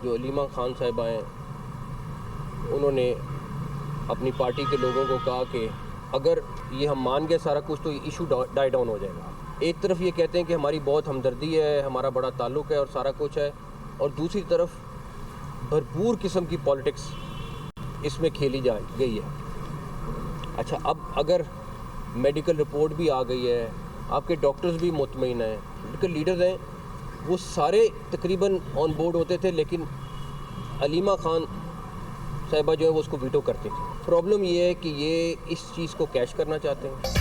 जो अलीमा खान साहिबा हैं, उन्होंने अपनी पार्टी के लोगों को कहा कि अगर ये हम मान गए सारा कुछ तो इशू डाई डाउन हो जाएगा। एक तरफ ये कहते हैं कि हमारी बहुत हमदर्दी है, हमारा बड़ा ताल्लुक़ है और सारा कुछ है, और दूसरी तरफ भरपूर किस्म की पॉलिटिक्स इसमें खेली जा गई है। अच्छा, अब अगर मेडिकल रिपोर्ट भी आ गई है, आपके डॉक्टर्स भी मुतमईन हैं, मेडिकल लीडर्स हैं, वो सारे तकरीबन ऑन बोर्ड होते थे, लेकिन अलीमा खान साहिबा जो है वो उसको वीटो करती थी। प्रॉब्लम ये है कि ये इस चीज़ को कैश करना चाहते हैं।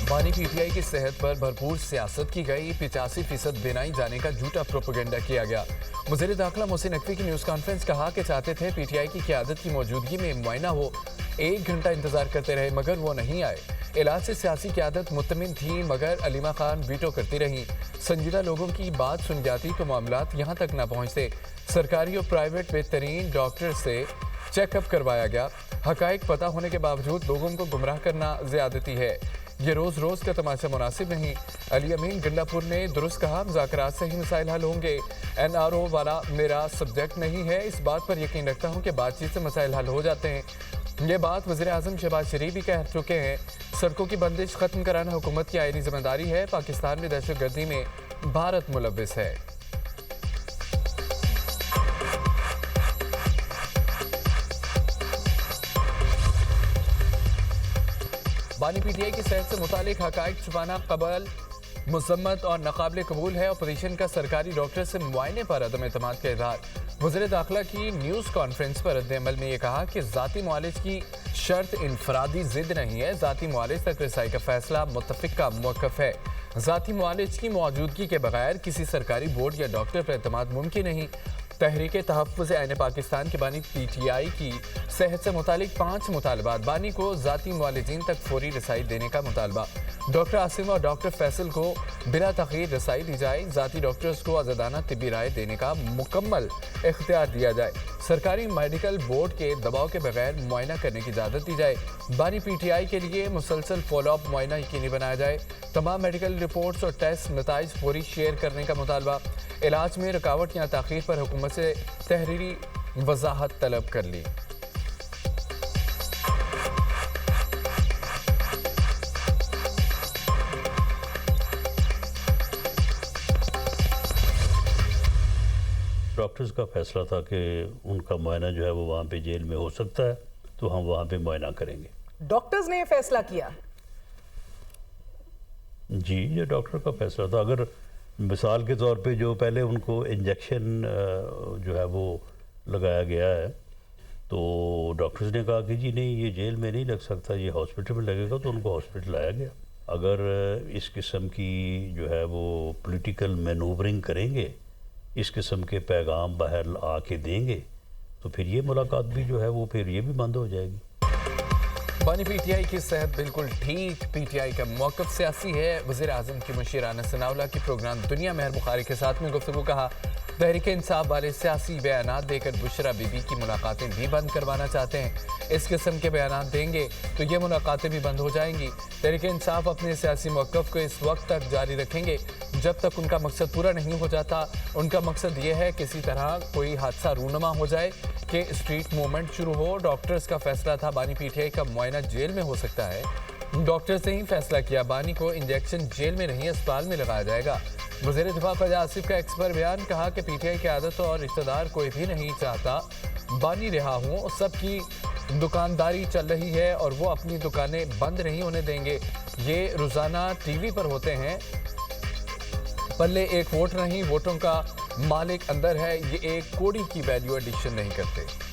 बानी पीटीआई की सेहत पर भरपूर सियासत की गई, 85% बिनाई जाने का झूठा प्रोपेगेंडा किया गया। वज़ीर दाखिला मोहसिन नकवी की न्यूज़ कॉन्फ्रेंस कहा कि चाहते थे पीटीआई की क़यादत की मौजूदगी में मुआयना हो। 1 घंटा इंतजार करते रहे मगर वो नहीं आए। इलाज से सियासी क़यादत मुतमिन थी मगर अलीमा खान वीटो करती रहीं। संजीदा लोगों की बात सुन जाती तो मामलात यहाँ तक ना पहुँचते। सरकारी और प्राइवेट बेहतरीन डॉक्टर से चेकअप करवाया गया। हकाइक पता होने के बावजूद लोगों को गुमराह करना ज़्यादती है। ये रोज़ रोज़ का तमाशा मुनासिब नहीं। अली अमीन गंडापुर ने दुरुस्त कहा, मुज़ाकरात से ही मसाइल हल होंगे। NRO वाला मेरा सब्जेक्ट नहीं है, इस बात पर यकीन रखता हूँ कि बातचीत से मसाइल हल हो जाते हैं। ये बात वज़ीर आज़म शहबाज शरीफ भी कह चुके हैं। सड़कों की बंदिश ख़त्म कराना हुकूमत की आईनी जिम्मेदारी है। पाकिस्तान में दहशतगर्दी में भारत मुलव्विस है। बानी पीटीआई की सेहत से मुतालिक हकाइक छुपाना कबल मुसम्मत और नाकाबिल कबूल है। अपोजिशन का सरकारी डॉक्टर से मुआयने पर अदम एतमाद का इजहार। वज़ीर दाखिला की न्यूज़ कॉन्फ्रेंस पर रद्द-ए-अमल में ये कहा कि ज़ाती मुआलिज की शर्त इनफरादी जिद नहीं है। ज़ाती मुआलिज तक रसाई का फैसला मुत्तफ़िक़ का मौक़िफ़ है। ज़ाती मुआलिज की मौजूदगी के बगैर किसी सरकारी बोर्ड या डॉक्टर पर एतमाद मुमकिन नहीं। तहरीक तहफ़्फ़ुज़ ऐन पाकिस्तान की बानी पीटीआई की सेहत से मुतालिक 5 मुतालबात। बानी को ज़ाती मुआलिजीन तक फौरी रसाई देने का मुतालबा। डॉक्टर आसिम और डॉक्टर फैसल को बिला तख़यीर रसाई दी जाए। ज़ाती डॉक्टर्स को आज़ादाना तिब्बी राय देने का मुकम्मल इख्तियार दिया जाए। सरकारी मेडिकल बोर्ड के दबाव के बगैर मुआयना करने की इजाज़त दी जाए। बानी पीटीआई के लिए मुसलसल फॉलोअप मुआयना यकीनी बनाया जाए। तमाम मेडिकल रिपोर्ट्स और टेस्ट नताइज फौरी शेयर करने का मुतालबा। इलाज में रुकावट या ताख़ीर पर हुकूमत से तहरीरी वजाहत तलब कर ली। डॉक्टर्स का फैसला था कि उनका मुआयना जो है वो वहाँ पे जेल में हो सकता है, तो हम वहाँ पे मुआयना करेंगे। डॉक्टर्स ने ये फैसला किया? जी, ये डॉक्टर का फैसला था। अगर मिसाल के तौर पे जो पहले उनको इंजेक्शन जो है वो लगाया गया है, तो डॉक्टर्स ने कहा कि जी नहीं, ये जेल में नहीं लग सकता, ये हॉस्पिटल में लगेगा, तो उनको हॉस्पिटल लाया गया। अगर इस किस्म की जो है वो पॉलिटिकल मैनूवरिंग करेंगे, इस किस्म के पैगाम बाहर आके देंगे, तो फिर ये मुलाकात भी जो है वो फिर ये भी बंद हो जाएगी। बानी पीटीआई की सेहत बिल्कुल ठीक। पीटीआई का मौक़िफ़ सियासी है। वज़ीर आज़म की मुशीर आना सनाउल्लाह की प्रोग्राम दुनिया महर बुखारी के साथ में गुफ्तगू। कहा, तहरीक इंसाफ वाले सियासी बयानात देकर बुशरा बीबी की मुलाकातें भी बंद करवाना चाहते हैं। इस किस्म के बयानात देंगे तो ये मुलाकातें भी बंद हो जाएंगी। तहरीक इंसाफ अपने सियासी मौक़िफ़ को इस वक्त तक जारी रखेंगे जब तक उनका मकसद पूरा नहीं हो जाता। उनका मकसद ये है किसी तरह कोई हादसा रूनमा हो जाए कि स्ट्रीट मूवमेंट शुरू हो। डॉक्टर्स का फैसला था बानी पीटीआई का मुआयना जेल में हो सकता है। डॉक्टर्स ने ही फैसला किया, बानी को इंजेक्शन जेल में नहीं अस्पताल में लगाया जाएगा। वज़ीर दिफा फैज़ आसिफ का एक्सपर बयान। कहा कि पीटीआई की आदत और इक़्तिदार कोई भी नहीं चाहता बानी रिहा हों। सबकी दुकानदारी चल रही है और वो अपनी दुकानें बंद नहीं होने देंगे। ये रोज़ाना टीवी पर होते हैं। पल्ले एक वोट नहीं, वोटों का मालिक अंदर है। ये एक कोड़ी की वैल्यू एडिशन नहीं करते।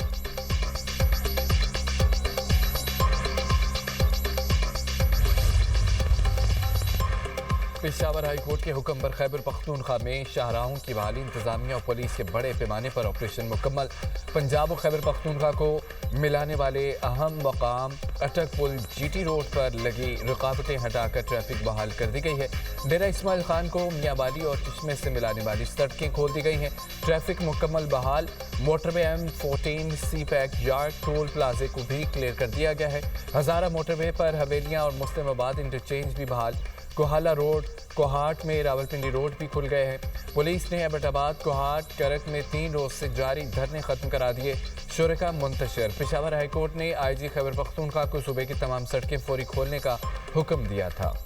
पेशावर हाई कोर्ट के हुक्म पर खैबर पख्तूनख्वा में शाहराहों की बहाली, इंतजामिया और पुलिस के बड़े पैमाने पर ऑपरेशन मुकम्मल। पंजाब और खैबर पख्तूनख्वा को मिलाने वाले अहम मकाम अटक पुल GT रोड पर लगी रुकावटें हटाकर ट्रैफिक बहाल कर दी गई है। डेरा इस्माइल खान को मियाँवाली और चश्मे से मिलाने वाली सड़कें खोल दी गई हैं। ट्रैफिक मुकम्मल बहाल। Motorway M14 CPAC yard toll प्लाजे को भी क्लियर कर दिया गया है। हज़ारा मोटरवे पर हवेलियाँ और मुस्लिमाबाद इंटरचेंज भी बहाल। कोहाला रोड, कोहाट में रावलपिंडी रोड भी खुल गए हैं। पुलिस ने एबटाबाद, कोहाट, करक में 3 रोज से जारी धरने खत्म करा दिए। शुरका मुंतशिर। पेशावर हाईकोर्ट ने IG खैबर पख्तूनख्वा को सूबे की तमाम सड़कें फौरी खोलने का हुक्म दिया था।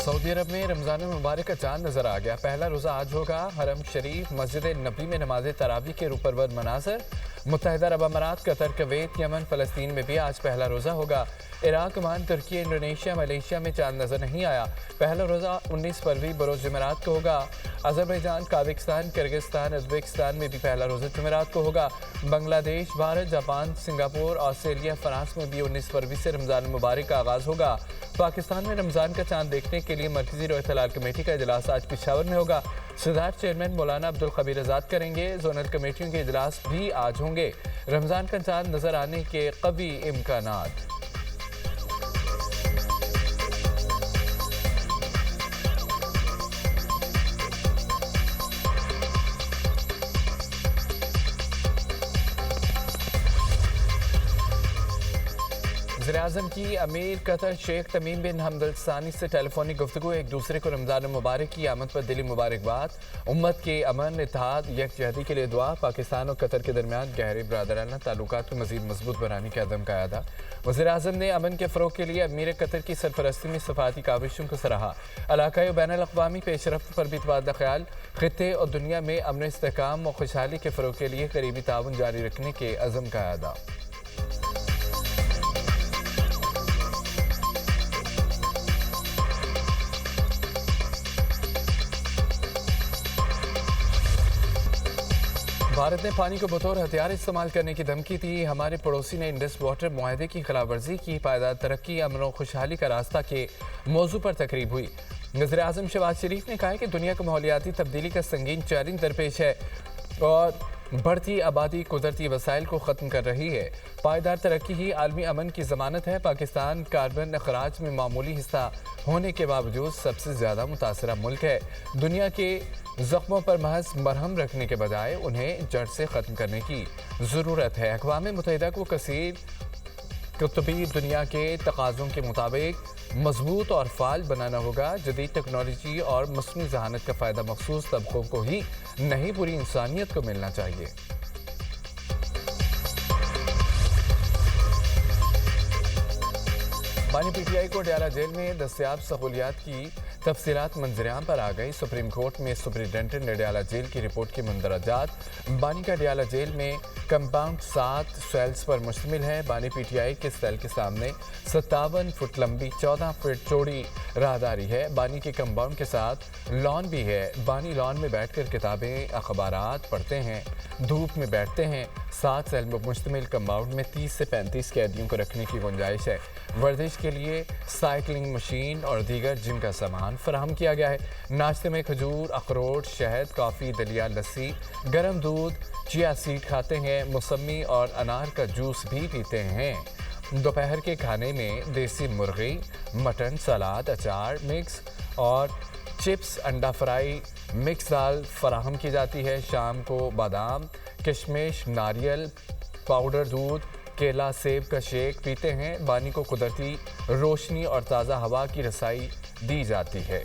सऊदी अरब में रमज़ान मुबारक का चांद नजर आ गया। पहला रोज़ा आज होगा। हरम शरीफ, मस्जिद नबी में नमाज तरावी के रूपरवर मनासर। मुत्तहिदा अरब अमारात, कतर, कुवैत, यमन, फ़लस्तीन में भी आज पहला रोज़ा होगा। इराक, ओमान, तुर्की, इंडोनेशिया, मलेशिया में चांद नजर नहीं आया। पहला रोज़ा 19 फरवरी बरोज़ जुमेरात को होगा। अज़रबैजान, काज़ाकिस्तान, किर्गिस्तान, उज़्बेकिस्तान में भी पहला रोज़ा जुमेरात को होगा। Bangladesh, Bharat, Japan, Singapore, Australia, France में भी 19 फरवरी से रमज़ान मुबारक का आगाज़ होगा। पाकिस्तान में रमज़ान का चांद देखने के लिए मरकज़ी रोयत हलाल कमेटी का इजलास आज पेशावर में होगा। सदार चेयरमैन मौलाना अब्दुल खबीर आज़ाद करेंगे। जोनल कमेटियों के इजलास भी आज होंगे। रमज़ान का चांद नजर आने के कवी इम्कानात। वज़ीर-ए-आज़म की अमीर कतर शेख तमीम बिन हमद अल सानी से टेलीफोनिक गुफ्तगू। एक दूसरे को रमज़ान मुबारक की आमद पर दिली मुबारकबाद। उम्मत के अमन, इत्तेहाद, यकजहती के लिए दुआ। पाकिस्तान और कतर के दरमियान गहरे बरादराना ताल्लुकात को मज़ीद मजबूत बनाने के अज़म का अदा। वज़ीर-ए-आज़म ने अमन के फ़रोग़ के लिए अमीर कतर की सरपरस्ती में सफ़ारती काविशों को सराहा। इलाक़ाई और बैनुल-अक़वामी पेशरफ्त पर भी तबादला ख़याल। ख़ित्ते और दुनिया में अमन, इस्तेहकाम और खुशहाली के फ़रोग़ के लिए करीबी ताउन जारी रखने के अज़म का अदा। भारत ने पानी को बतौर हथियार इस्तेमाल करने की धमकी दी। हमारे पड़ोसी ने इंडस वाटर मुआहदे की खिलाफवर्जी की। पायदार तरक्की, अमन और खुशहाली का रास्ता के मौजू पर तकरीब हुई। वज़ीर-ए-आज़म शहबाज शरीफ ने कहा कि दुनिया को माहौलियाती तब्दीली का संगीन चैलेंज दरपेश है और बढ़ती आबादी कुदरती वसाइल को ख़त्म कर रही है। पायदार तरक्की ही आलमी अमन की ज़मानत है। पाकिस्तान कार्बन अखराज में मामूली हिस्सा होने के बावजूद सबसे ज़्यादा मुतासरा मुल्क है। दुनिया के ज़ख्मों पर महज मरहम रखने के बजाय उन्हें जड़ से ख़त्म करने की ज़रूरत है। अक़वाम मुत्तहिदा को कसीर कुतुबी दुनिया के तकाज़ों के मुताबिक मजबूत और फ़ाल बनाना होगा। जदीद टेक्नोलॉजी और मस्नूई ज़हानत का फ़ायदा मखसूस तबकों को ही नहीं, पूरी इंसानियत को मिलना चाहिए। बानी PTI को अडयाला जेल में दस्तयाब सहूलियात की तफसीलात मंजरेआम पर आ गई। सुप्रीम कोर्ट में सुपरिटेंडेंट अडयाला जेल की रिपोर्ट के मंदरजात। बानी का अडयाला जेल में कंपाउंड 7 सेल्स पर मुश्तमिल है। बानी PTI के सेल के सामने 57 फुट लंबी 14 फुट चौड़ी राहदारी है। बानी के कंपाउंड के साथ लॉन भी है। बानी लॉन में बैठकर किताबें, अखबारात पढ़ते हैं, धूप में बैठते हैं। 7 सेल में मुश्तमिल कंपाउंड में 30 से 35 कैदियों को रखने की गुंजाइश है। वर्जिश के लिए साइकिलिंग मशीन और दीगर जिम का सामान फराहम किया गया है। नाश्ते में खजूर, अखरोट, शहद, कॉफ़ी, दलिया, लस्सी, गर्म दूध, चिया सीड खाते हैं। मौसमी और अनार का जूस भी पीते हैं। दोपहर के खाने में देसी मुर्गी, मटन, सलाद, अचार मिक्स और चिप्स, अंडा फ्राई, मिक्स दाल फराहम की जाती है। शाम को बादाम, किशमिश, नारियल पाउडर, दूध, केला, सेब का शेक पीते हैं। बानी को कुदरती रोशनी और ताज़ा हवा की रसाई दी जाती है।